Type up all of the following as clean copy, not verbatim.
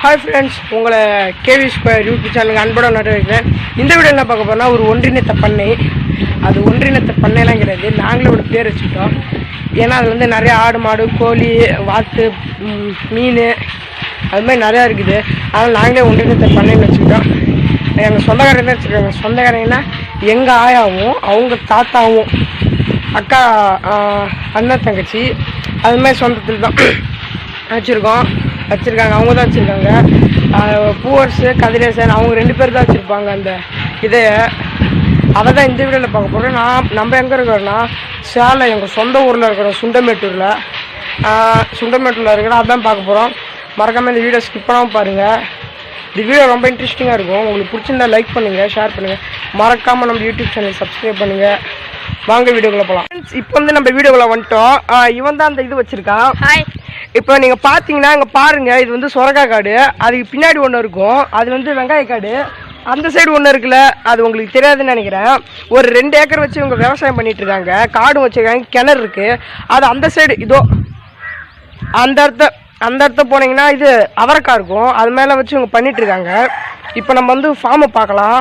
Hi friends, உங்களை KV square YouTube சேனலுக்கு அன்போடு வரவேற்கிறேன். இந்த வீடியோ என்ன பார்க்க போனால் ஒரு ஒன்றிணைத்த பண்ணை. அது ஒன்றிணைத்த பண்ணைலாம் கிடையாது, நாங்களே ஒரு பேர் வச்சுக்கிட்டோம். ஏன்னா அது வந்து நிறைய ஆடு மாடு கோழி வாத்து மீன் அது மாதிரி நிறையா இருக்குது. அதனால் நாங்களே ஒன்றிணைத்த பண்ணைன்னு வச்சுக்கிட்டோம். எங்கள் சொந்தக்காரங்க தான் வச்சுருக்காங்க. சொந்தக்காரங்கன்னா எங்கள் ஆயாவும் அவங்க தாத்தாவும் அக்கா அண்ணன் தங்கச்சி அது மாதிரி சொந்தத்தில் தான் வச்சுருக்காங்க. அவங்க தான் வச்சுருக்காங்க. பூவரசு கதிரேசன் அவங்க 2 பேர் தான் வச்சுருப்பாங்க அந்த இதை. அதை தான் இந்த வீடியோவில் பார்க்க போகிறோம். நம்ம எங்கே இருக்கிறோன்னா சேலம், எங்கள் சொந்த ஊரில் இருக்கிறோம், சுண்டமேட்டூரில் இருக்கிறோம். அதான் பார்க்க போகிறோம். மறக்காமல் இந்த வீடியோ ஸ்கிப் பண்ணாமல் பாருங்கள். இந்த வீடியோ ரொம்ப இன்ட்ரெஸ்டிங்காக இருக்கும். உங்களுக்கு பிடிச்சிருந்தா லைக் பண்ணுங்கள், ஷேர் பண்ணுங்கள். மறக்காமல் நம்ம யூடியூப் சேனல் சப்ஸ்கிரைப் பண்ணுங்கள். வாங்க வீடியோக்குள்ளே போகலாம். இப்போ வந்து நம்ம வீடியோக்குள்ளே வந்துட்டோம். இவன் தான் அந்த இது வச்சுருக்கான். இப்போ நீங்கள் பார்த்தீங்கன்னா இங்கே பாருங்கள், இது வந்து சொரக்காய் காடு. அதுக்கு பின்னாடி ஒன்று இருக்கும், அது வந்து வெங்காய காடு. அந்த சைடு ஒன்று இருக்குல்ல, அது உங்களுக்கு தெரியாதுன்னு நினைக்கிறேன். ஒரு 2 ஏக்கர் வச்சு இவங்க விவசாயம் பண்ணிட்டு இருக்காங்க. காடும் வச்சுருக்காங்க, கிணறு இருக்குது. அது அந்த சைடு இதோ அந்த இடத்த போனீங்கன்னா இது அவரைக்காய் இருக்கும். அது மேலே வச்சு இவங்க பண்ணிட்டு இருக்காங்க. இப்போ நம்ம வந்து ஃபார்மை பார்க்கலாம்.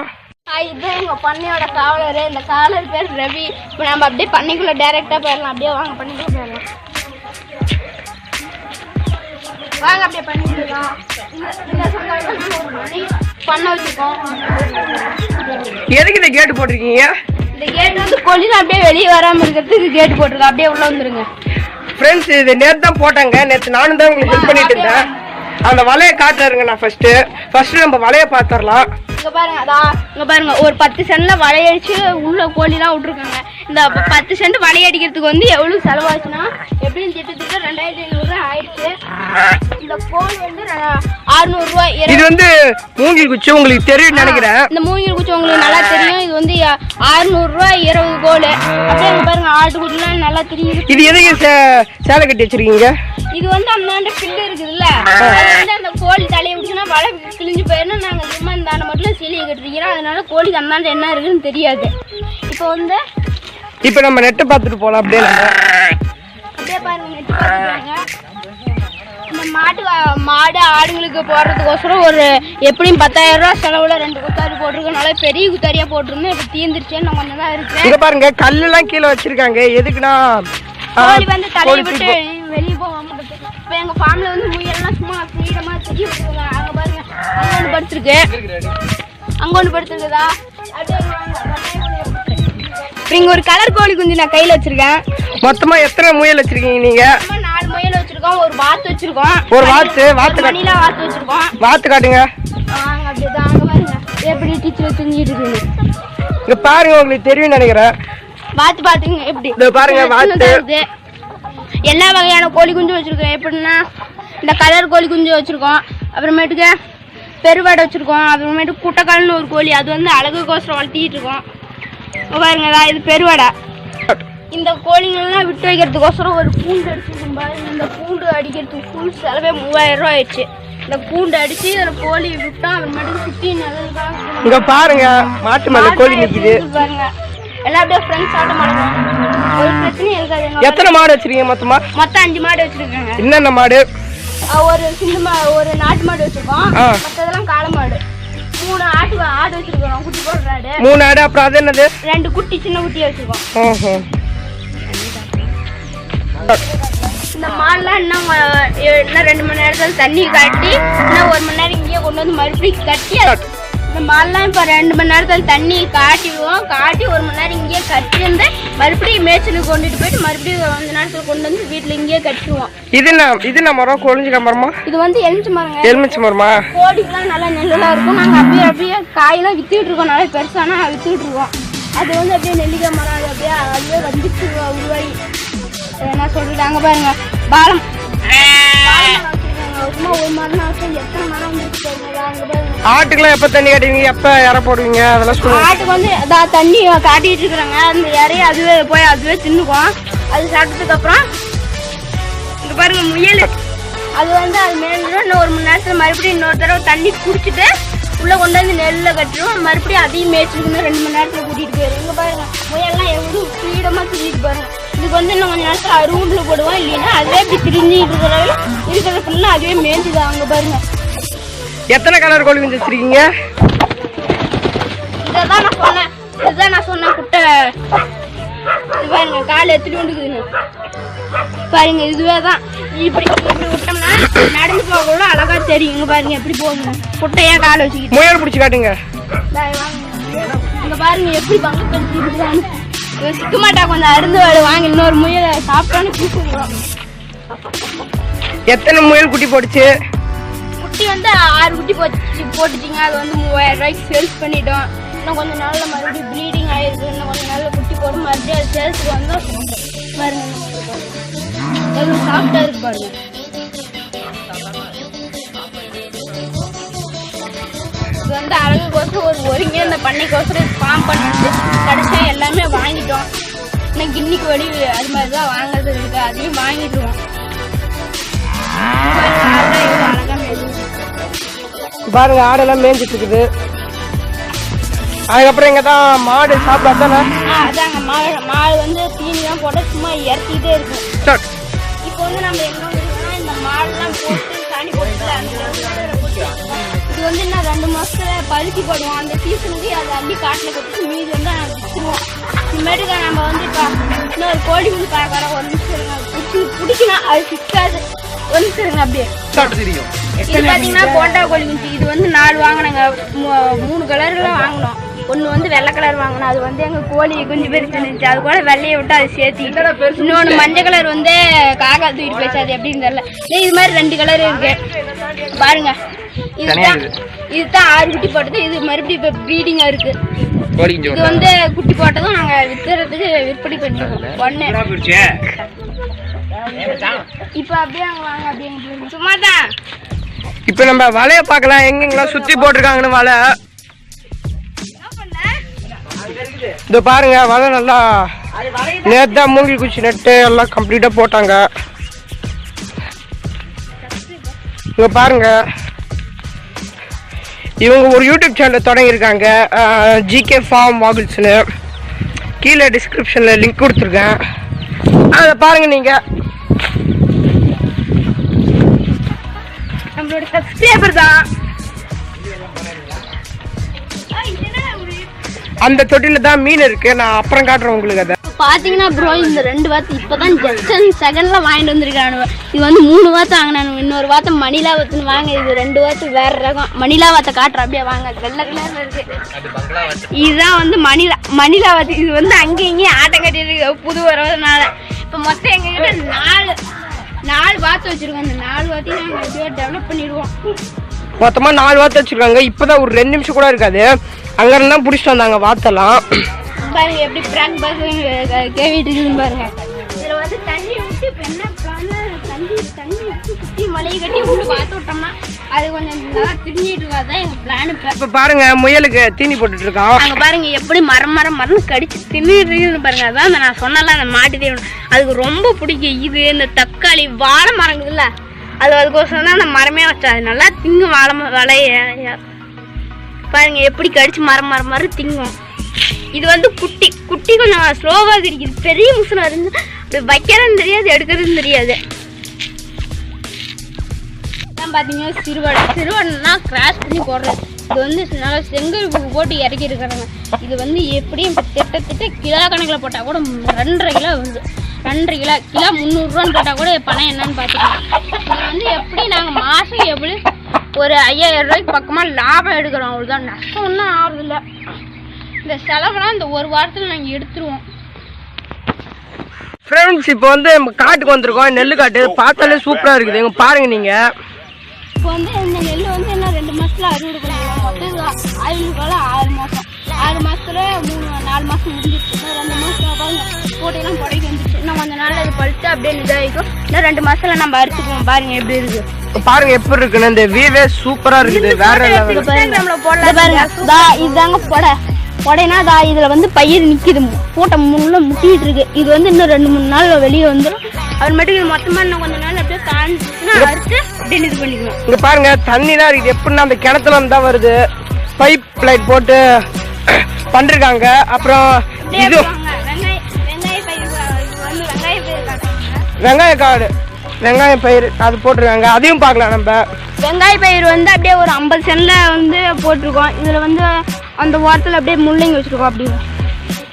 இதுதான் எங்கள் பண்ணையோட காவலர். இந்த காவலர் பேர் ரவி. இப்போ நம்ம அப்படியே பண்ணைக்குள்ளே டைரெக்டாக போயிடலாம். அப்படியே வாங்க பண்ணிக்குள்ளே போயிடலாம். வாங்க அப்படியே பண்ணிக்கலாம். பண்ண வச்சுருக்கோம். எதுக்கு இந்த கேட்டு போட்டிருக்கீங்க? இந்த கேட்டு வந்து கொல்லியில் அப்படியே வெளியே வராமல் இருக்கிறதுக்கு கேட்டு போட்டிருக்கோம். அப்படியே உள்ள வந்துருங்க ஃப்ரெண்ட்ஸ். இது நேற்று தான் போட்டாங்க. நேற்று நானும் தான் உங்களுக்கு ஹெல்ப் பண்ணிட்டு இருந்தேன். அந்த வலையை காட்டுறாருங்க. நான் ஃபர்ஸ்ட் நம்ம வலையை பார்த்துடலாம். இங்கே பாருங்க, அதான் இங்கே பாருங்க, ஒரு 10 சென்ட்ல வலையடிச்சு உள்ள கோழிலாம் விட்டுருக்காங்க. இந்த 10 சென்ட் வலையடிக்கிறதுக்கு வந்து எவ்வளோ செலவாச்சுன்னா எப்படின்னு திட்டத்துக்கு 2500 ரூபா ஆயிடுச்சு. இந்த கோழி வந்து 600 ரூபா. இது வந்து மூங்கில் குச்சி, உங்களுக்கு தெரியும் நினைக்கிறேன். இந்த மூங்கில் குச்சி உங்களுக்கு நல்லா தெரியும். இது வந்து 600 ரூபா 20 கோழி. அப்படியே இங்கே பாருங்க, ஆட்டுக்குட்டிலாம் நல்லா தெரியுது. இது எதுக்கு சேலை கட்டி வச்சிருக்கீங்க? இது வந்து அந்த பில்லு இருக்குதுல்ல, அது வந்து அந்த கோழி தலையை விட்டுச்சுன்னா வலை கிழிஞ்சு போயிடணும். நாங்கள் சும்மா இந்த மட்டும் சீலியை கட்டுறீங்கன்னா அதனால கோழிக்கு அந்தாண்ட என்ன இருக்குன்னு தெரியாது. இப்போ நம்ம நெட்டை பார்த்துட்டு போகலாம். அப்படியே பாருங்க, நெட்டு பார்த்துருக்காங்க. இந்த மாடு ஆடுங்களுக்கு போடுறதுக்கோசரம் ஒரு எப்படியும் 10,000 ரூபா செலவுல 2 குத்தாரி போட்டிருக்கனால பெரிய குத்தாரியா போட்டிருந்தோம். இப்போ தீர்ந்துருச்சேன்னு நான் கொஞ்சம் தான் இருக்கு. இங்க பாருங்க, கல்லுலாம் கீழே வச்சிருக்காங்க. எதுக்குன்னா கோழி வந்து தலையை விட்டு வெளியே போகாம. இப்போ எங்க ஃபார்ம்ல வந்து முயல்லாம் சும்மா ஃப்ரீடமா தெரிய விட்டுருக்காங்க. அங்க பாருங்க, அங்க ஒன்று படுத்துருக்குதா. இங்க ஒரு கலர் கோழி குஞ்சு நான் கையில வச்சிருக்கேன். மொத்தமா எத்தனை முயல் வச்சிருக்கீங்க நீங்க? 4 முயல் வச்சிருக்கோம், ஒரு வாத்து வச்சிருக்கோம். ஒரு வாத்து மணிலா வாத்து வச்சிருக்கோம். வாத்து காட்டுங்க. வாங்க அப்படிதான். அங்க பாருங்க எப்படி டீச்சர் தூங்கிட்டு இருக்கு. இங்க பாருங்க, உங்களுக்கு தெரியும் நினைக்கிறேன். வாத்து பாத்துங்க எப்படி. இதோ பாருங்க வாத்து. எல்லா வகையான கோழி குஞ்சு வச்சிருக்கோம். எப்படின்னா இந்த கலர் கோழி குஞ்சு வச்சிருக்கோம், அப்புறமேட்டுக்கு பெருவாடை வச்சிருக்கோம், அப்புறமேட்டு குட்டைக்கால்னு ஒரு கோழி, அது வந்து அழகுக்கோசரம் வளர்த்திட்டு இருக்கோம். பாருங்க, இது பெருவாடை. இந்த கோழிங்கெல்லாம் விட்டு வைக்கிறதுக்கோசரம் ஒரு பூண்டு அடிச்சிருக்கோம் பாருங்க. இந்த பூண்டு அடிக்கிறதுக்கு ஃபுல் செலவே 3000 ரூபா ஆயிடுச்சு. இந்த பூண்டு அடிச்சு அதில் கோழி விட்டா அப்புறமேட்டுக்கு சுற்றி நல்லதுக்காக. இங்க பாருங்க, மாட்டு மேல கோழி நிக்குது பாருங்க. எல்லாம் அப்படியே ஃப்ரெண்ட்ஸ் ஆட்ட மாட்டோம், ஒரு பிரச்சனையும் இருக்காது. எத்தனை மாடு வச்சிருக்கீங்க? மொத்தம் 5 மாடு வச்சிருக்காங்க. என்னென்ன மாடு? ஒரு ஒரு நாட்டு மாடு வச்சிருக்கோம், மற்றதெல்லாம் காளை மாடு. 3 ஆடு வச்சிருக்கோம், குட்டி போடுற ஆடு. 3 ஆடு. அப்புறம் அது என்னது? 2 குட்டி சின்ன குட்டியா வச்சிருக்கோம். இந்த மாடுலாம் இன்னும் 2 மணி நேரத்தில் தண்ணி காட்டி இன்னும் 1 மணி நேரம் இங்கேயே கொண்டு வந்து மறுபடியும் கட்டி. இந்த மாடுலாம் இப்போ 2 மணி நேரத்தில் தண்ணி காட்டிடுவோம். காட்டி 1 மணி நேரம் இங்கேயே கட்டி வந்து மறுபடியும் மேய்ச்சலுக்கு கொண்டுட்டு போயிட்டு மறுபடியும் கொஞ்ச நேரத்தில் கொண்டு வந்து வீட்டில் இங்கேயே கட்டிடுவோம். இது நம்ம மரம் கொழிஞ்சிக்க மரமா? இது வந்து எலுமிச்சை மரமா? கோடிக்கெல்லாம் நல்லா நெல்லாம் இருக்கும். நாங்கள் அப்படியே காயெல்லாம் வித்துக்கிட்டு இருக்கோம். நல்லா பெருசானா வித்துக்கிட்டு இருக்கோம். அது வந்து அப்படியே நெல்லிக்காய் மரம், அது அப்படியே வந்துச்சு உருவாகி. என்ன சொல்றது, அங்கே பாருங்க பாலம் சும்மா ஒரு மரம் எத்தனை மரம் வந்துச்சு பாருங்க. ஆட்டுக்கெல்லாம் எப்போ தண்ணி காட்டுவீங்க, எப்போ இற போடுவீங்க? அதெல்லாம் சொல்லுங்க. ஆட்டுக்கு வந்து அதான் தண்ணி காட்டிட்டு இருக்கிறாங்க. அந்த இறைய அதுவே தின்னுக்கும். அது சாப்பிட்டதுக்கு அப்புறம் இங்க பாருங்க முயல், அது வந்து அது மேலும் இன்னும் 1 மணி நேரத்தில் மறுபடியும் இன்னொரு தடவை தண்ணி குடிச்சிட்டு உள்ள கொண்டு வந்து நெல்லில் கட்டிடுவோம். மறுபடியும் அதையும் மேய்ச்சிருக்குன்னு 2 மணி நேரத்தில் கூட்டிகிட்டு போயிடும். இங்கே பாருங்க முயல்லாம் எவ்வளோ ஃப்ரீடமாக திரிட்டு பாருங்க. இதுக்கு வந்து இன்னும் கொஞ்சம் நேரத்தில் அருவுண்டில் போடுவோம். இல்லைன்னா அதுவே இப்படி திரிஞ்சிட்டு இருக்கிற ஃபுல்லாக அதுவே மேய்ஞ்சுதான். அங்கே பாருங்க. எத்தனை கலர் கோழி குஞ்சு வச்சிருக்கீங்க? இதுதான் நான் சொன்னேன் குட்டை. இது பாருங்க காலை எடுத்துட்டு வந்துக்குதுங்க பாருங்க. இதுவே தான். இப்படி விட்டோம்னா நடந்து போகக்கூட அழகா தெரியுங்க. பாருங்க எப்படி போகுங்க. குட்டையா காலை வச்சுக்கிட்டு முயல் பிடிச்சி காட்டுங்க. இங்க பாருங்க எப்படி பங்கு கழிச்சுக்கிட்டு சிக்க மாட்டா. கொஞ்சம் அருந்து வாங்க இன்னொரு முயலை சாப்பிட்டான்னு கூப்பிடுவோம். எத்தனை முயல் குட்டி போட்டுச்சு? குட்டி வந்து 6 குட்டி போட்டுச்சிங்க. அது வந்து 3000 ரூபாய்க்கு சேல்ஸ் பண்ணிட்டோம். இன்னும் கொஞ்சம் நாளில் மறுபடியும் ப்ளீடிங் ஆயிருக்கு. இன்னும் கொஞ்சம் நாளில் குட்டி போடும். மறுபடியும் அது சேல்ஸுக்கு வந்து பாருங்க எவ்வளோ சாஃப்டாக இருக்கு பாருங்க. இது வந்து அழகுக்கோசரம் ஒருங்க இந்த பண்ணைக்கோசரம் ஃபார்ம் பண்ணிட்டு கடைசியாக எல்லாமே வாங்கிட்டோம். இன்னும் கிண்ணிக்கு வழி அது மாதிரி தான் வாங்குறது இருக்கு. அதையும் வாங்கிடுவோம். பாருங்க ஆடெல்லாம் மேய்ஞ்சிட்டு இருக்குது. அதுக்கப்புறம் இங்க தான் மாடு சாப்பிடாதானே? அதாங்க மாடு வந்து தீனி தான் போட்டால் சும்மா இறக்கிட்டே இருக்கும். இப்போ வந்து நம்ம என்ன இந்த மாடுலாம் போட்டு சாணி போட்டு இது வந்து இன்னும் 2 மாசத்துல பருத்தி போடுவோம். அந்த சீசனுக்கு அதை அள்ளி காட்டில் கொடுத்து மீதி வந்து நாங்கள் விற்றுருவோம். இனிமேட்டுக்கா நம்ம வந்து இப்போ இன்னொரு கோழி வந்து பார்க்குற ஒரு நிமிஷம் இருங்க. பிடிக்கணும் அது சிக்காது. ஒரு நிமிஷம் இருங்க. அப்படியே இது பார்த்தீங்கன்னா போண்டா கோழி குஞ்சு. இது வந்து 4 வாங்கினாங்க. 3 கலர்லாம் வாங்கினோம். ஒன்று வந்து வெள்ளை கலர் வாங்கினோம். அது வந்து எங்கள் கோழி குஞ்சு பெருசு இருந்துச்சு. அது கூட வெள்ளையை விட்டு அதை சேர்த்து. இன்னொன்று மஞ்சள் கலர் வந்து காக்கா தூக்கிட்டு போயிடுச்சு. அது எப்படின்னு தெரியல. இது மாதிரி 2 கலர் இருக்கு பாருங்க. இதுதான் 6 குட்டி போட்டது. இது மறுபடியும் இப்போ ப்ரீடிங்காக இருக்கு. இது வந்து குட்டி போட்டதும் நாங்கள் விற்கிறதுக்கு விற்பனை பண்ணிடுவோம். ஒன்று இப்போ அப்படியே அங்கே வாங்க. அப்படியே சும்மா தான். இப்போ நம்ம வலைய பார்க்கலாம். எங்கெங்கெல்லாம் சுற்றி போட்டிருக்காங்கன்னு வலை. இது பாருங்க வலை நல்லா நேற்று மூங்கில் குச்சி நட்டு எல்லாம் கம்ப்ளீட்டா போட்டாங்க. இங்க பாருங்க இவங்க ஒரு யூடியூப் சேனல் தொடங்கியிருக்காங்க. ஜிகே ஃபார்ம் வாகிள்ஸ்னு. கீழே டிஸ்கிரிப்ஷனில் லிங்க் கொடுத்துருக்கேன். அதை பாருங்க. நீங்கள் நம்மளோட சப்ஸ்கிரைபர் தான். அந்த தொட்டில தான் மீன் இருக்கு. நான் அப்புறம் காட்டுறேன் உங்களுக்கு. அதை பாத்தீங்கன்னா ப்ரோ இந்த 2 வாத்து இப்பதான் ஜஸ்ட் செகண்ட்ல வாங்கிட்டு வந்திருக்கானு. இது வந்து 3 வாத்து வாங்கினானு. இன்னொரு வாத்து மணிலா வாத்துன்னு வாங்க. இது 2 வாத்து வேற ரகம். மணிலா வாத்தை காட்டுறேன். அப்படியே வாங்க. வெள்ளை கலர்ல இருக்கு. இதுதான் வந்து மணிலா வாத்து. இது வந்து அங்கேயும் இங்கேயும் ஆட்டம் கட்டி இருக்கு புது வரதுனால. இப்ப மொத்தம் எங்க கிட்ட 4 வாத்து வச்சிருக்கோம். அந்த 4 வாத்தையும் நாங்கள் எப்படியோ டெவலப் பண்ணிடுவோம். மொத்தமா 4 வாத்து வச்சிருக்காங்க. இப்பதான் ஒரு 2 நிமிஷம் கூட இருக்காது. அங்க இருந்தா புடிச்சிட்டு வந்தாங்க வாத்தெல்லாம். பாருங்க எப்படி பிராங்க் பஸ் கேவிட்டு இருக்குன்னு பாருங்க. இதுல வந்து தண்ணி விட்டு இப்ப என்ன பிளான் தண்ணி விட்டு சுத்தி மலையை கட்டி உள்ள பார்த்து விட்டோம்னா அது கொஞ்சம் நல்லா திரிஞ்சிட்டு இருக்காதான் எங்க பிளான். இப்ப பாருங்க முயலுக்கு தீனி போட்டுட்டு இருக்கோம். அங்க பாருங்க எப்படி மரம் கடிச்சு தின்னுன்னு பாருங்க. அதான் நான் சொன்னல அந்த மாட்டு தீவனம் அதுக்கு ரொம்ப பிடிக்கும். இது இந்த தக்காளி வாழை மரங்குதுல்ல அதுக்கோசரம் தான் அந்த மரமே வச்சா. அது நல்லா திங்கும் வலைய பாருங்க எப்படி கடிச்சு மரம் திங்கும். இது வந்து குட்டி கொஞ்சம் ஸ்லோவாக கிடைக்குது. பெரிய முசனா இருந்து வைக்கிறதுன்னு தெரியாது எடுக்கிறதுன்னு தெரியாது. பார்த்தீங்கன்னா சிறுவடனா கிராஷ் பண்ணி போடுறது. இது வந்து நல்லா செங்கல் போட்டு இறக்கி இருக்கிறாங்க. இது வந்து எப்படியும் திட்ட கிலோ கணக்கில் போட்டால் கூட 2.5 கிலோ வருது. 2.5 கிலோ 300 ரூபான்னு போட்டால் கூட பணம் என்னன்னு பார்த்துக்கலாம். இது வந்து எப்படி நாங்கள் மாதம் எப்படி ஒரு 5000 ரூபாய்க்கு பக்கமாக லாபம் எடுக்கிறோம். அவ்வளோதான். நஷ்டம் ஒன்றும் ஆகுறதில்ல. இந்த செலவெல்லாம் இந்த ஒரு வாரத்தில் நாங்கள் எடுத்துருவோம். ஃப்ரெண்ட்ஸ் இப்போ வந்து காட்டுக்கு வந்திருக்கோம். நெல் காட்டு பார்த்தாலே சூப்பராக இருக்குது. இங்கே பாருங்க நீங்கள். இப்போ வந்து இந்த நெல் வந்து என்ன 2 மாதத்தில் அறுவடை பண்ணிடுவோம். ஆயுளுக்கால 6 மாதம். 6 மாதத்துல 4 மாதம் முடிஞ்சிருச்சு. 2 மாதம் பாருங்க போட்டையெல்லாம் புடைக்க வந்துச்சு. இன்னும் கொஞ்ச நாள் அது பழுத்து அப்படியே இதாகிக்கும். இன்னும் 2 மாதத்துல நம்ம அறுத்துக்குவோம். பாருங்க எப்படி இருக்கு பாருங்க எப்படி இருக்குன்னு. இந்த வீவே சூப்பரா இருக்குது. வேற இதுதாங்க புடைனா இதுல வந்து பயிர் நிக்குது. பூட்டை முள்ள முட்டிட்டு இருக்கு. இது வந்து இன்னும் 2-3 நாள் வெளியே வந்துடும். அப்புறமேட்டுக்கு இது மொத்தமா இன்னும் கொஞ்ச நாள் அப்படியே காஞ்சிச்சுன்னா அறுத்து அப்படியே இது பண்ணிக்கலாம். இங்க பாருங்க தண்ணி தான் இருக்குது. எப்படின்னா அந்த கிணத்துல இருந்தா வருது. பைப் லைட் போட்டு பண்ணிருக்காங்க. அப்புறம் இது வெங்காய பயிர் பயிர் காட்டுறாங்க. வெங்காய காடு, வெங்காய பயிர் அது போட்டிருக்காங்க, அதையும் பார்க்கலாம் நம்ம. வெங்காய பயிர் வந்து அப்படியே ஒரு 50 சென்ட்ல வந்து போட்டிருக்கோம். இதுல வந்து அந்த ஓரத்தில் அப்படியே முள்ளங்கி வச்சிருக்கோம். அப்படி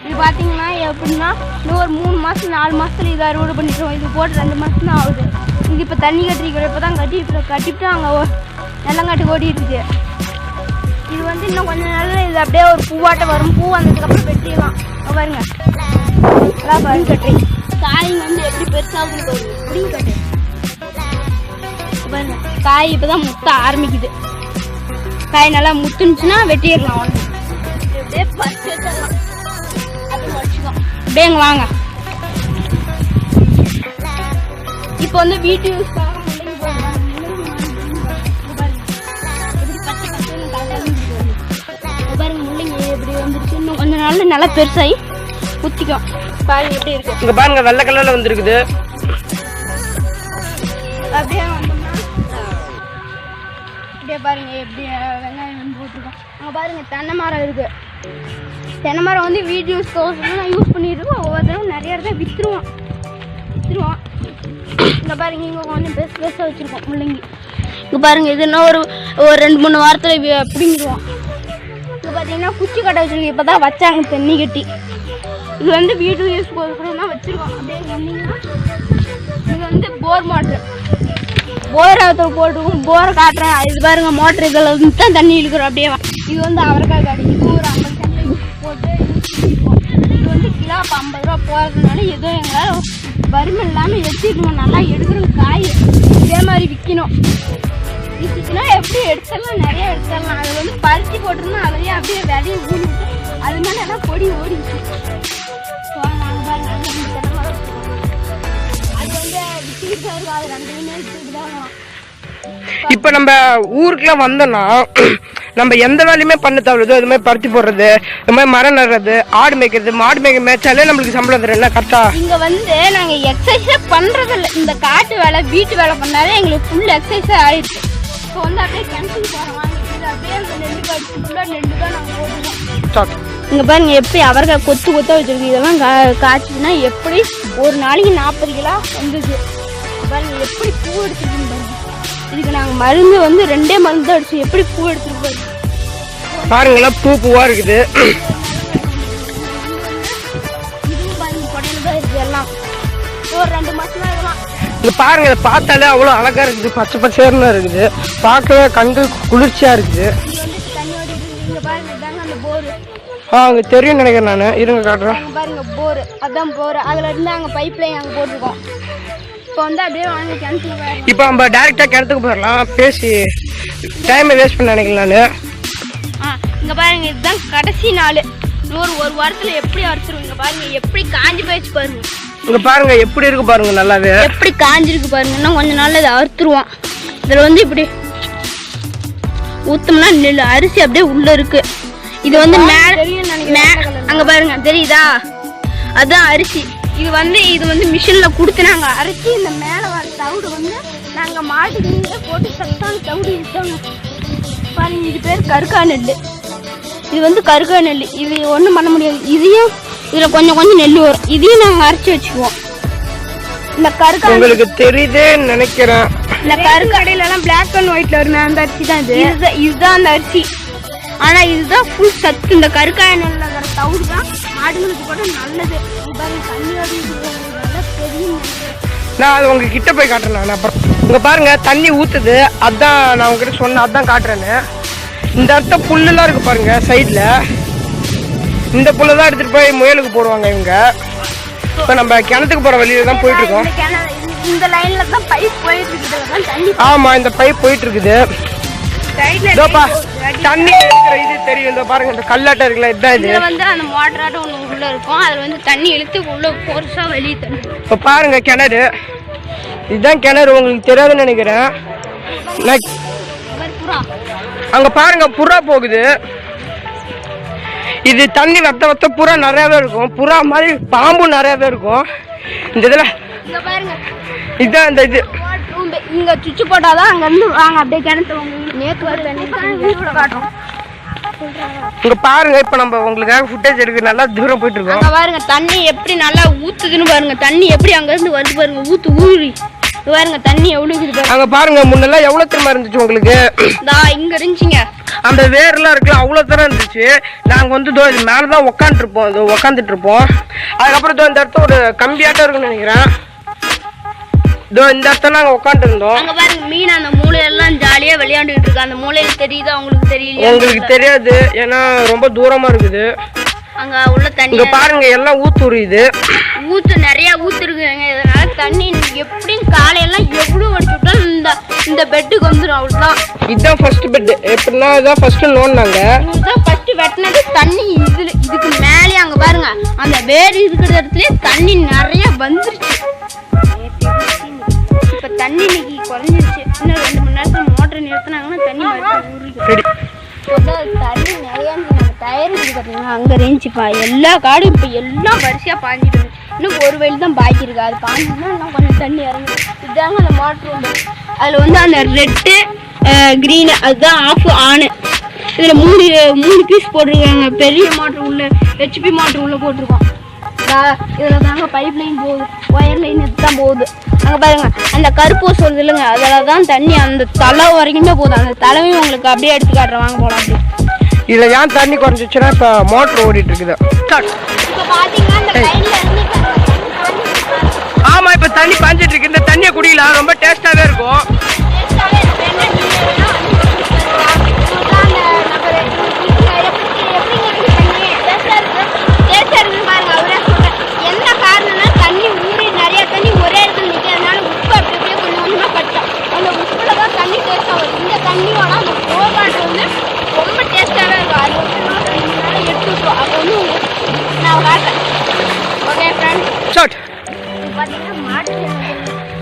இது பார்த்தீங்கன்னா எப்படின்னா இன்னும் ஒரு 3 மாதம் 4 மாதத்துல இதை அறுவடை பண்ணிடுவோம். இது போட்டு 2 மாதம் தான் ஆகுது. இது இப்போ தண்ணி கட்டிருக்கிறோம். இப்போ தான் கட்டிட்டு அங்கே நெல்லங்காட்டு ஓடிட்டு இருக்கு. இது வந்து இன்னும் கொஞ்ச நாளில் இது அப்படியே ஒரு பூவாட்டம் வரும். பூ வந்ததுக்கப்புறம் வெட்டிடலாம். பாருங்க அதான் பாருங்க கட்டுறி காய் வந்து எப்படி பெருசாகுது பாருங்க. இப்படியும் கட்டு பாருங்க. காய் இப்போ தான் முத்த ஆரம்பிக்குது. காய் நல்லா முத்துனுச்சுன்னா வெட்டிடலாம். அப்படியே பறிச்சு வச்சிடலாம். அப்படி வச்சுக்கோ. அப்படியே இங்கே வாங்க. இப்போ வந்து வீட்டு யூஸ்க்காக முள்ளங்கி போடுறாங்க. பாருங்க முள்ளங்கி எப்படி வந்துருச்சு. இன்னும் கொஞ்ச நாள்ல நல்லா பெருசாகி குத்திக்கும். பாருங்க எப்படி இருக்கு. இங்க பாருங்க வெள்ளை கலர்ல வந்துருக்குது. அப்படியே வந்தோம்னா அப்படியே பாருங்க எப்படி வெங்காயம் வந்து போட்டிருக்கோம். அங்கே பாருங்க தென்னை மரம் இருக்கு. தென்னை மரம் வந்து வீட்டு யூஸ்க்கு யூஸ் பண்ணிட்டு இருக்கோம். ஒவ்வொருத்தரும் நிறைய இடத்துல விற்றுருவோம். இங்கே பாருங்க இங்கே கொஞ்சம் பெருசாக வச்சுருக்கோம் முள்ளங்கி. இங்கே பாருங்க இதுன்னா ஒரு 2-3 வாரத்தில் பிடிங்கிடுவோம். இங்கே பார்த்தீங்கன்னா குச்சி கட்டை வச்சுருக்கோம். இப்போ தான் வச்சாங்க தண்ணி கட்டி. இது வந்து வீட்டு யூஸ் கூட தான் வச்சுருக்கோம். அப்படியே வந்தீங்கன்னா இது வந்து போர் மோட்ரு. போர் இடத்துல போட்டுருக்கோம். போரை காட்டுறேன். இது பாருங்க மோட்ரு இதில் வந்து தான் தண்ணி இழுக்கிறோம். அப்படியே இது வந்து அவரைக்காய் காடு. இது ஒரு 50 சென்ட் போட்டு இது வந்து கிலோ 50 ரூபா போகிறதுனால எதுவும் எங்களால் வறுமை இல்லாமல் வச்சுக்கணும். நல்லா எடுக்கணும். காய் இதே மாதிரி விற்கணும். விற்றுச்சுன்னா எப்படி எடுத்துடலாம், நிறைய எடுத்துடலாம். அதை வந்து பறிச்சு போட்டுருந்தோம். அதையே அப்படியே விலையை ஊழிட்டு அது மேலே எல்லாம் பொடி ஓடிச்சு. அது வந்து விற்றுக்கிட்டு தான் இருக்கும். அது 2 மீன் விற்றுக்கிட்டு தான் வரும். இப்போ நம்ம ஊருக்குலாம் வந்தோம்னா நம்ம எந்த வேலையுமே பண்ண தேவையில்லைதோ இது மாதிரி பருத்தி போடுறது, இது மாதிரி மரம் நடுறது, ஆடு மேய்க்கிறது, மாடு மேய்க்க மேய்ச்சாலே நம்மளுக்கு சம்பளம் தரும். என்ன கரெக்டா? இங்க வந்து நாங்க எக்ஸசைஸே பண்றது இல்லை. இந்த காட்டு வேலை வீட்டு வேலை பண்ணாலே எங்களுக்கு ஃபுல் எக்ஸசைஸே ஆயிடுச்சு. இப்போ வந்து அப்படியே கிணத்துக்கு போகிறோம். அப்படியே அந்த நெல்லு காய்ச்சி ஃபுல்லாக நெல்லு தான் நாங்கள் போட்டுருக்கோம். இங்கே பாருங்க எப்படி அவரைக்காய் கொத்து கொத்தாக வச்சிருக்கு. இதெல்லாம் காய்ச்சிதுன்னா எப்படி ஒரு நாளைக்கு 40 கிலோ வந்துச்சு. பாருங்க எப்படி பூ எடுத்துருக்கு பாருங்க. இதுக்கு நாங்கள் மருந்து வந்து 2 மருந்து தான் அடிச்சு எப்படி பூ எடுத்துருக்கு பாருங்களா. பூவா இருக்குது. இதுவும் பாருங்க கொடையில தான் இருக்குது. எல்லாம் ஒரு 2 மாசம் தான் இதெல்லாம். இது பாருங்க, இதை பார்த்தாலே அவ்வளோ அழகா இருக்குது. பச்சை பச்சைன்னு இருக்குது. பார்க்கவே கண்கள் குளிர்ச்சியா இருக்குது. இது வந்து தண்ணி ஓடிட்டு இங்கே பாருங்க. இதாங்க அந்த போரு. அங்கே தெரியும் நினைக்கிறேன். நான் இருங்க காட்டுறேன். பாருங்க போரு. அதான் போரு. அதுல இருந்து அங்கே பைப் லைன் அங்கே போட்டிருக்கோம். இப்போ வந்து அப்படியே வாங்கி கிணத்துக்கு. இப்போ நம்ம டைரக்டா கிணத்துக்கு போயிடலாம். பேசி டைமை வேஸ்ட் பண்ண நினைக்கலாம் நான். இங்க பாருங்க இதுதான் கடைசி நாள். ஒரு வாரத்துல எப்படி அறுத்துருவோம். இங்க பாருங்க எப்படி காஞ்சி போயிடுச்சு பாருங்க. இங்க பாருங்க எப்படி இருக்கு பாருங்க. நல்லாவே எப்படி காஞ்சிருக்கு பாருங்க. இன்னும் கொஞ்ச நாள்ல இதை அறுத்துருவோம். இதுல வந்து இப்படி ஊத்தம்னா நெல் அரிசி அப்படியே உள்ள இருக்கு. இது வந்து அங்க பாருங்க தெரியுதா, அதான் அரிசி. இது வந்து மிஷின்ல கொடுத்து நாங்க அரைச்சி இந்த மேல வர தவிடு வந்து நாங்க மாட்டுக்கு போட்டு சத்தான தவிடு விட்டோம் பாருங்க. இது பேர் கருக்கா நெல். இது வந்து கருக்கா நெல். இது ஒன்றும் பண்ண முடியாது. இதையும் இதில் கொஞ்சம் நெல் வரும். இதையும் நாங்கள் அரைச்சி வச்சுக்குவோம். இந்த கருக்கா உங்களுக்கு தெரியுதுன்னு நினைக்கிறேன். இந்த கருக்கடையிலலாம் பிளாக் அண்ட் ஒயிட்ல வருமே அந்த அரிசி தான் இது. இதுதான் அந்த அரிசி. ஆனால் இதுதான் ஃபுல் சத்து. இந்த கருக்காய நெல்லில் இருக்கிற தவிடு தான் மாடுகளுக்கு கூட நல்லது. தண்ணியோட நல்லா பெரிய. நான் அது உங்க கிட்ட போய் காட்டுறேன். நான் அப்புறம் இங்க பாருங்க தண்ணி ஊத்துது. அதான் நான் உங்ககிட்ட சொன்னேன். அதான் காட்டுறேன்னு. இந்த இடத்த புல்லுலாம் இருக்கு பாருங்க சைட்ல. இந்த புல்லை தான் எடுத்துட்டு போய் முயலுக்கு போடுவாங்க இவங்க. இப்போ நம்ம கிணத்துக்கு போற வழியில தான் போயிட்டு இருக்கோம். இந்த லைன்ல தான் பைப் போயிட்டு இருக்குது. ஆமா, இந்த பைப் போயிட்டு இருக்குது. தண்ணி எடுக்கிற இது தெரியும். இந்த பாருங்க இந்த கல்லாட்டம் இருக்குல்ல, இதுதான் இது. இதுல வந்து அந்த மோட்டராட்டம் ஒண்ணு உள்ள இருக்கும். அதுல வந்து தண்ணி இழுத்து உள்ள போர்ஸா வெளியே தண்ணி. இப்போ பாருங்க கிணறு. இதுதான் கிணறு. உங்களுக்கு தெரியாதுன்னு நினைக்கிறேன். அங்க பாருங்க புறா போகுது. இது தண்ணி வத்த புறா நிறையவே இருக்கும். புறா மாதிரி பாம்பு நிறையவே இருக்கும் இந்த இதுல. இதுதான் இந்த இது. இங்க சுவிட்ச் போட்டாதான் அங்க இருந்து வாங்க அப்படியே கிணத்து நேற்று வர தண்ணி காட்டுறோம். இங்க பாருங்க, இப்ப நம்ம உங்களுக்காக ஃபுட்டேஜ் எடுக்க நல்லா தூரம் போயிட்டு இருக்கோம். அங்க பாருங்க தண்ணி எப்படி நல்லா ஊத்துதுன்னு பாருங்க. தண்ணி எப்படி அங்க இருந்து வருது பாருங்க, ஊறி பாருங்க தண்ணி எவ்வளவு இருக்குது பாருங்க. அங்க பாருங்க, முன்னெல்லாம் எவ்வளவு தரமா இருந்துச்சு உங்களுக்கு. இங்க இருந்துச்சுங்க அந்த வேர்லாம் இருக்குல்ல, அவ்வளவு தரம் இருந்துச்சு. நாங்க வந்து இது மேலதான் உக்காந்துட்டு இருப்போம். அதுக்கப்புறம் இந்த இடத்துல ஒரு கம்பியாட்டம் இருக்குன்னு நினைக்கிறேன். இந்த இடத்துல நாங்க உட்காந்து இருந்தோம். அங்க பாருங்க மீன் அந்த மூலையெல்லாம் ஜாலியா விளையாண்டுட்டு இருக்கு. அந்த மூலையில தெரியுதா உங்களுக்கு? தெரியல, உங்களுக்கு தெரியாது, ஏன்னா ரொம்ப தூரமா இருக்குது. அங்க உள்ள தண்ணி இங்க பாருங்க எல்லாம் ஊத்துருது. நிறைய ஊத்துருக்குங்க. இதனால தண்ணி எப்படியும் காலையெல்லாம் எவ்வளவு வச்சுட்டாலும் இந்த பெட்டுக்கு வந்துடும். அவ்வளவுதான். இதுதான் ஃபர்ஸ்ட் பெட். எப்படின்னா இதான் ஃபர்ஸ்ட் நோண்டாங்க. இதுதான் ஃபர்ஸ்ட் வெட்டினது. தண்ணி இதுக்கு மேலே அங்க பாருங்க அந்த வேர் இருக்கிற இடத்துல தண்ணி நிறைய வந்துருச்சு. இப்ப தண்ணி இன்னைக்கு குறைஞ்சிருச்சு. இன்னும் 2 மணி நேரத்துல மோட்டர் நிறுத்தினாங்கன்னா தண்ணி தண்ணி நிறைய டயர் இருக்கு பார்த்தீங்கன்னா அங்க இருந்துச்சுப்பா. எல்லா காடும் இப்ப எல்லாம் வரிசையா பாஞ்சிட்டு இருக்கு. இன்னும் ஒரு வயல் தான் பாக்கி இருக்கு. அது பாஞ்சுன்னா இன்னும் கொஞ்சம் தண்ணி இறங்கும். இதுதாங்க அந்த மோட்டர் உண்டு. அதுல வந்து அந்த ரெட்டு கிரீனு அதுதான் ஆஃப் ஆனு. இதுல 3 பீஸ் போட்டிருக்காங்க. பெரிய மோட்டர் உள்ள ஹெச்பி மோட்டர் உள்ள போட்டிருக்கோம். இதுல தாங்க பைப் லைன் போகுது, ஒயர் லைன் இதுதான் போகுது. அங்க பாருங்க அந்த கருப்பு சொல்லுது இல்லைங்க, அதில் தான் தண்ணி அந்த தலை வரைக்குமே போகுது. அந்த தலைமையும் உங்களுக்கு அப்படியே எடுத்து காட்டுறேன், வாங்க போகலாம். அப்படி இதுல ஏன் தண்ணி குறைஞ்சிச்சுன்னா இப்ப மோட்டர் ஓடிட்டு இருக்குது. இப்ப பாத்தீங்கன்னா இந்த லைன்ல இருந்து ஆமா, இப்ப தண்ணி பாஞ்சிட்டு இருக்கு. இந்த தண்ணியை குடிக்கலாம், ரொம்ப டேஸ்டாவே இருக்கும்.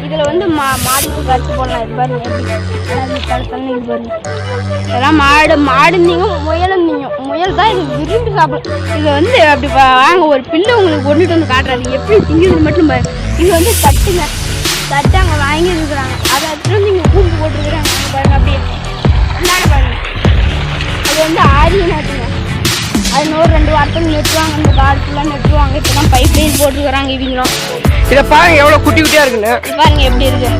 இதுல வந்து மாடுக்கு கட்டு போடலாம். இது பாருங்க தண்ணி பாருங்க. இதெல்லாம் மாடுந்தீங்க முயலுந்தீங்க. முயல் தான் இது விரும்பி சாப்பிடும். இது வந்து அப்படி வாங்க ஒரு பில்லு உங்களுக்கு கொண்டுட்டு வந்து காட்டுறாங்க எப்படி திங்குதுன்னு மட்டும் பாருங்க. இது வந்து தட்டுங்க, தட்டு அங்க வாங்கி இருக்கிறாங்க. அதை எடுத்துட்டு வந்து இங்க கூண்டு போட்டுருக்குறாங்க பாருங்க. அப்படியே பாருங்க, அது வந்து ஆரிய நாட்டுங்க. அது 2 வாரத்துக்கு நெட்டுவாங்க. இந்த காடு ஃபுல்லாக நெட்டுவாங்க. இப்போதான் பைப் லைன் போட்டுருக்குறாங்க இவங்களும். இதை பாருங்க எவ்வளவு குட்டி குட்டியா இருக்குன்னு. பாருங்க எப்படி இருக்கு,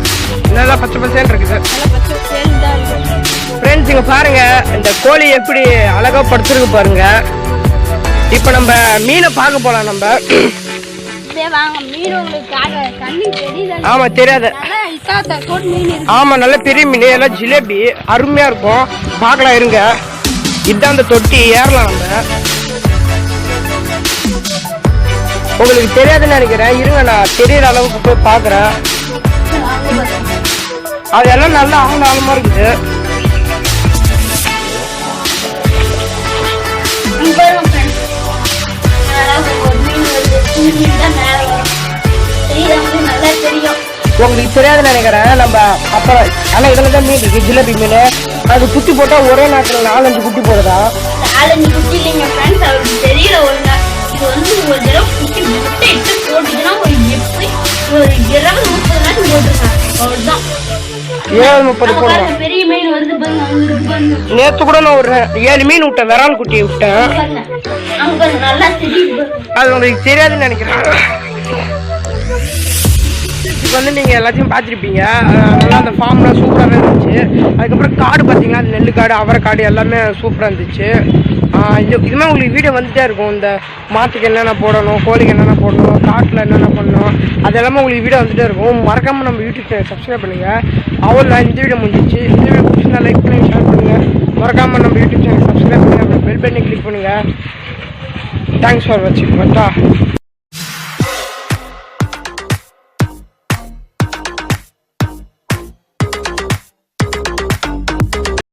நல்லா பச்சை பச்சைன்னு இருக்குது. நல்லா பச்சை பச்சைன்னு தான் இருக்கு. ஃப்ரெண்ட்ஸ் இங்க பாருங்க இந்த கோழி எப்படி அழகா படுத்துருக்கு பாருங்க. இப்போ நம்ம மீனை பார்க்க போலாம். நம்ம வாங்க மீன் உங்களுக்கு தண்ணி தெரியுது. ஆமா தெரியாது. ஆமா நல்ல பெரிய மீன், எல்லாம் ஜிலேபி அருமையா இருக்கும். பார்க்கலாம் இருங்க. இதுதான் அந்த தொட்டி, ஏறலாம் நம்ம. உங்களுக்கு தெரியாதுன்னு நினைக்கிறேன், இருங்க நான் தெரியுற அளவுக்கு போய் பார்க்குறேன். அது எல்லாம் நல்லா ஆழமா இருக்குது. உங்களுக்கு தெரியாதுன்னு நினைக்கிறேன். நம்ம அப்புறம் ஆனால் இதில் தான் மீன் இருக்கு, ஜிலேபி மீன். அது குட்டி போட்டால் ஒரே நேரத்தில் 4-5 குட்டி போடுதா? 4-5 குட்டி இல்லைங்க ஃப்ரெண்ட்ஸ், அவருக்கு தெரியல ஒழுங்கா. இது வந்து ஒரு தடவை குட்டி முட்டை இட்டு போட்டுச்சுன்னா ஒரு 20-30 நாள் போட்டுருக்காங்க. அவ்வளோதான். 7-30 போடுறோம். பெரிய மீன் வருது பாருங்க. நேற்று கூட நான் ஒரு 7 மீன் விட்டேன், விரால் குட்டியை விட்டேன். நல்லா தெரியுது. அது உங்களுக்கு தெரியாதுன்னு நினைக்கிறேன். இப்போ வந்து நீங்கள் எல்லாத்தையும் பார்த்துருப்பீங்க. நல்லா அந்த ஃபார்ம்லாம் சூப்பராகவே இருந்துச்சு. அதுக்கப்புறம் காடு பார்த்தீங்கன்னா அது நெல் காடு, அவரை காடு எல்லாமே சூப்பராக இருந்துச்சு. இதுவுமே உங்களுக்கு வீடியோ வந்துகிட்டே இருக்கும். இந்த மாட்டுக்கு என்னென்ன போடணும், கோழிக்கு என்னென்ன போடணும், காட்டில் என்னென்ன பண்ணணும், அது எல்லாமே உங்களுக்கு வீடியோ வந்துகிட்டே இருக்கும். மறக்காமல் நம்ம யூடியூப் சேனல் சப்ஸ்கிரைப் பண்ணுங்கள். அவ்வளோ இந்த வீடியோ முடிஞ்சிச்சு. இந்த வீடியோ பிடிச்சிருந்தா லைக் பண்ணி ஷேர் பண்ணுங்கள். மறக்காமல் நம்ம யூடியூப் சேனல் சப்ஸ்கிரைப் பண்ணுங்கள். அப்புறம் பெல் பட்டனை கிளிக் பண்ணுங்கள். தேங்க்ஸ் ஃபார் வாட்சிங்.